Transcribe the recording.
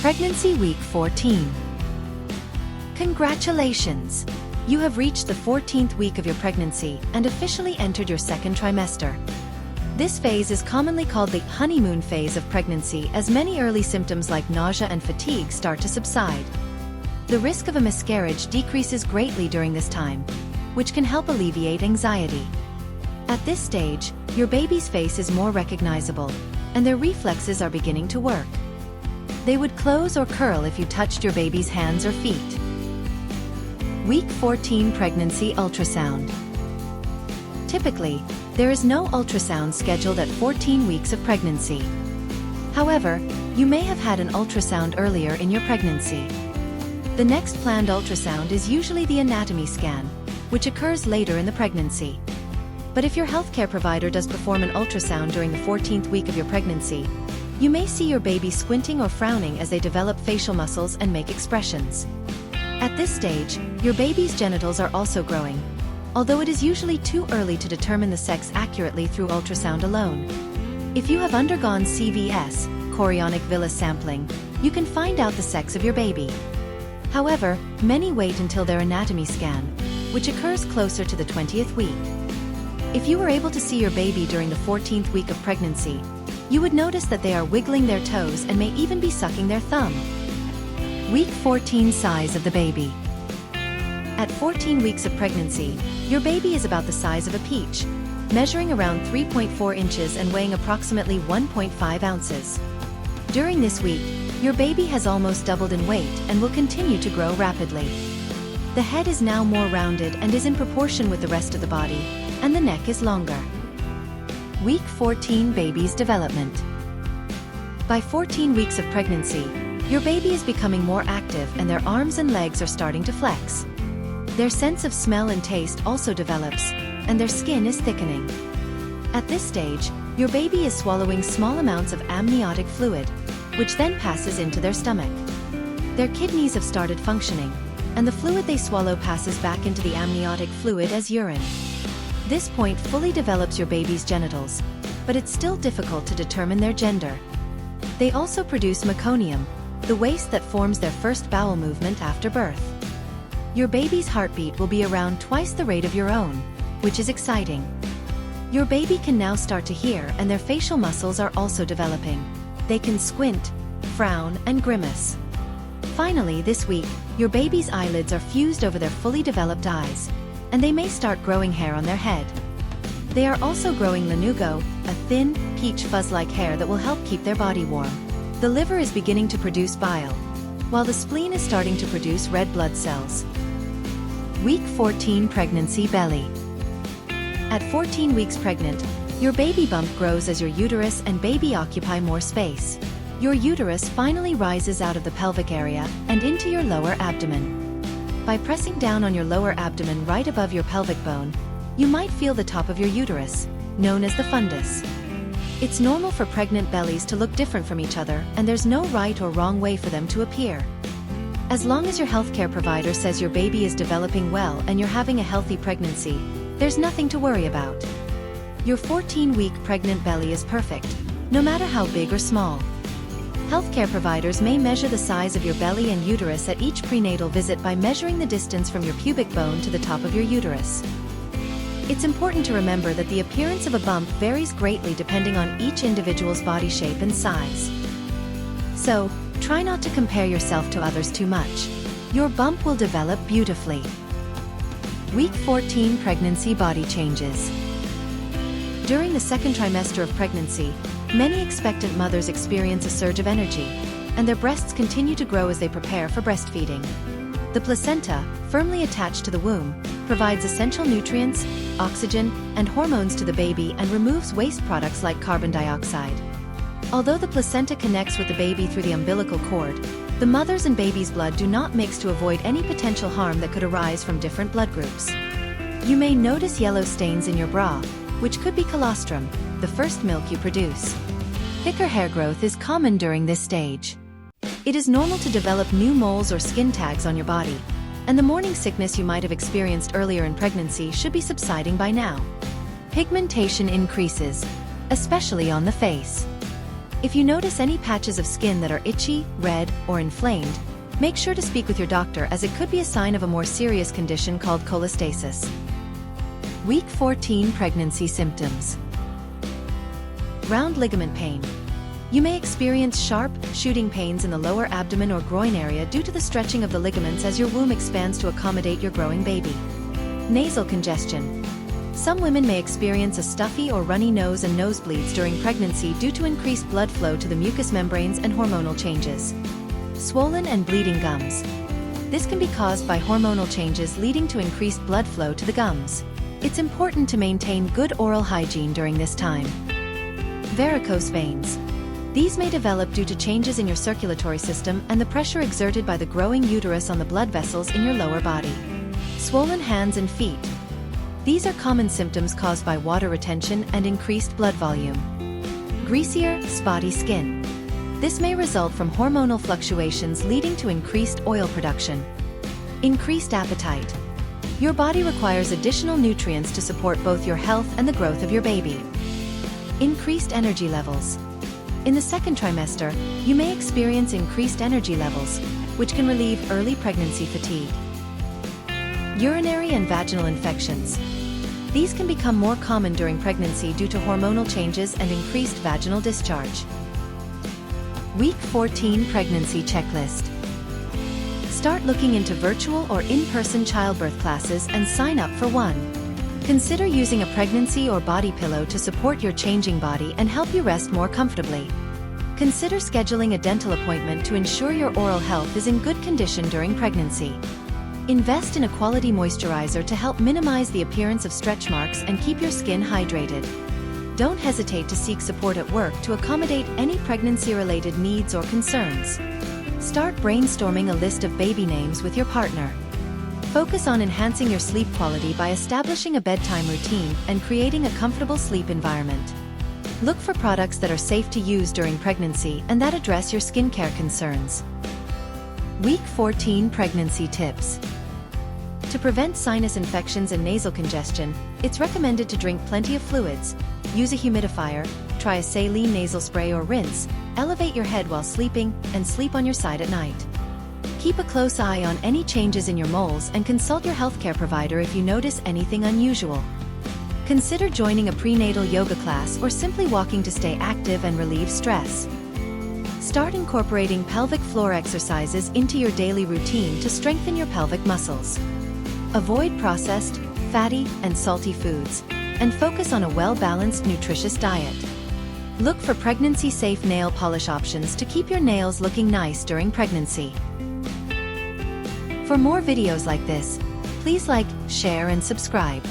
Pregnancy Week 14. Congratulations! You have reached the 14th week of your pregnancy and officially entered your second trimester. This phase is commonly called the honeymoon phase of pregnancy, as many early symptoms like nausea and fatigue start to subside. The risk of a miscarriage decreases greatly during this time, which can help alleviate anxiety. At this stage, your baby's face is more recognizable, and their reflexes are beginning to work. They would close or curl if you touched your baby's hands or feet. Week 14 Pregnancy Ultrasound. Typically, there is no ultrasound scheduled at 14 weeks of pregnancy. However, you may have had an ultrasound earlier in your pregnancy. The next planned ultrasound is usually the anatomy scan, which occurs later in the pregnancy. But if your healthcare provider does perform an ultrasound during the 14th week of your pregnancy, you may see your baby squinting or frowning as they develop facial muscles and make expressions. At this stage, your baby's genitals are also growing, although it is usually too early to determine the sex accurately through ultrasound alone. If you have undergone CVS, chorionic villus sampling, you can find out the sex of your baby. However, many wait until their anatomy scan, which occurs closer to the 20th week. If you were able to see your baby during the 14th week of pregnancy, you would notice that they are wiggling their toes and may even be sucking their thumb. Week 14 Size of the baby. At 14 weeks of pregnancy, your baby is about the size of a peach, measuring around 3.4 inches and weighing approximately 1.5 ounces. During this week, your baby has almost doubled in weight and will continue to grow rapidly. The head is now more rounded and is in proportion with the rest of the body, and the neck is longer. Week 14 Baby's Development. By 14 weeks of pregnancy, your baby is becoming more active and their arms and legs are starting to flex. Their sense of smell and taste also develops, and their skin is thickening. At this stage, your baby is swallowing small amounts of amniotic fluid, which then passes into their stomach. Their kidneys have started functioning, and the fluid they swallow passes back into the amniotic fluid as urine. This point fully develops your baby's genitals, but it's still difficult to determine their gender. They also produce meconium, the waste that forms their first bowel movement after birth. Your baby's heartbeat will be around twice the rate of your own, which is exciting. Your baby can now start to hear, and their facial muscles are also developing. They can squint, frown, and grimace. Finally, this week, your baby's eyelids are fused over their fully developed eyes, and they may start growing hair on their head. They are also growing lanugo, a thin, peach fuzz-like hair that will help keep their body warm. The liver is beginning to produce bile, while the spleen is starting to produce red blood cells. Week 14 Pregnancy Belly. At 14 weeks pregnant, your baby bump grows as your uterus and baby occupy more space. Your uterus finally rises out of the pelvic area and into your lower abdomen. By pressing down on your lower abdomen right above your pelvic bone, you might feel the top of your uterus, known as the fundus. It's normal for pregnant bellies to look different from each other, and there's no right or wrong way for them to appear. As long as your healthcare provider says your baby is developing well and you're having a healthy pregnancy, there's nothing to worry about. Your 14-week pregnant belly is perfect, no matter how big or small. Healthcare providers may measure the size of your belly and uterus at each prenatal visit by measuring the distance from your pubic bone to the top of your uterus. It's important to remember that the appearance of a bump varies greatly depending on each individual's body shape and size. So, try not to compare yourself to others too much. Your bump will develop beautifully. Week 14 Pregnancy Body Changes. During the second trimester of pregnancy, many expectant mothers experience a surge of energy, and their breasts continue to grow as they prepare for breastfeeding. The placenta, firmly attached to the womb, provides essential nutrients, oxygen, and hormones to the baby and removes waste products like carbon dioxide. Although the placenta connects with the baby through the umbilical cord, the mother's and baby's blood do not mix to avoid any potential harm that could arise from different blood groups. You may notice yellow stains in your bra, which could be colostrum, the first milk you produce. Thicker hair growth is common during this stage. It is normal to develop new moles or skin tags on your body, and the morning sickness you might have experienced earlier in pregnancy should be subsiding by now. Pigmentation increases, especially on the face. If you notice any patches of skin that are itchy, red, or inflamed, make sure to speak with your doctor as it could be a sign of a more serious condition called cholestasis. Week 14 Pregnancy Symptoms. Round ligament pain. You may experience sharp, shooting pains in the lower abdomen or groin area due to the stretching of the ligaments as your womb expands to accommodate your growing baby. Nasal congestion. Some women may experience a stuffy or runny nose and nosebleeds during pregnancy due to increased blood flow to the mucous membranes and hormonal changes. Swollen and bleeding gums. This can be caused by hormonal changes leading to increased blood flow to the gums. It's important to maintain good oral hygiene during this time. Varicose veins. These may develop due to changes in your circulatory system and the pressure exerted by the growing uterus on the blood vessels in your lower body. Swollen hands and feet. These are common symptoms caused by water retention and increased blood volume. Greasier, spotty skin. This may result from hormonal fluctuations leading to increased oil production. Increased appetite. Your body requires additional nutrients to support both your health and the growth of your baby. Increased energy levels. In the second trimester, you may experience increased energy levels, which can relieve early pregnancy fatigue. Urinary and vaginal infections. These can become more common during pregnancy due to hormonal changes and increased vaginal discharge. Week 14 Pregnancy Checklist. Start looking into virtual or in-person childbirth classes and sign up for one. Consider using a pregnancy or body pillow to support your changing body and help you rest more comfortably. Consider scheduling a dental appointment to ensure your oral health is in good condition during pregnancy. Invest in a quality moisturizer to help minimize the appearance of stretch marks and keep your skin hydrated. Don't hesitate to seek support at work to accommodate any pregnancy-related needs or concerns. Start brainstorming a list of baby names with your partner. Focus on enhancing your sleep quality by establishing a bedtime routine and creating a comfortable sleep environment. Look for products that are safe to use during pregnancy and that address your skincare concerns. Week 14 Pregnancy Tips. To prevent sinus infections and nasal congestion, it's recommended to drink plenty of fluids, use a humidifier, try a saline nasal spray or rinse, elevate your head while sleeping, and sleep on your side at night. Keep a close eye on any changes in your moles and consult your healthcare provider if you notice anything unusual. Consider joining a prenatal yoga class or simply walking to stay active and relieve stress. Start incorporating pelvic floor exercises into your daily routine to strengthen your pelvic muscles. Avoid processed, fatty, and salty foods, and focus on a well-balanced, nutritious diet. Look for pregnancy-safe nail polish options to keep your nails looking nice during pregnancy. For more videos like this, please like, share, and subscribe.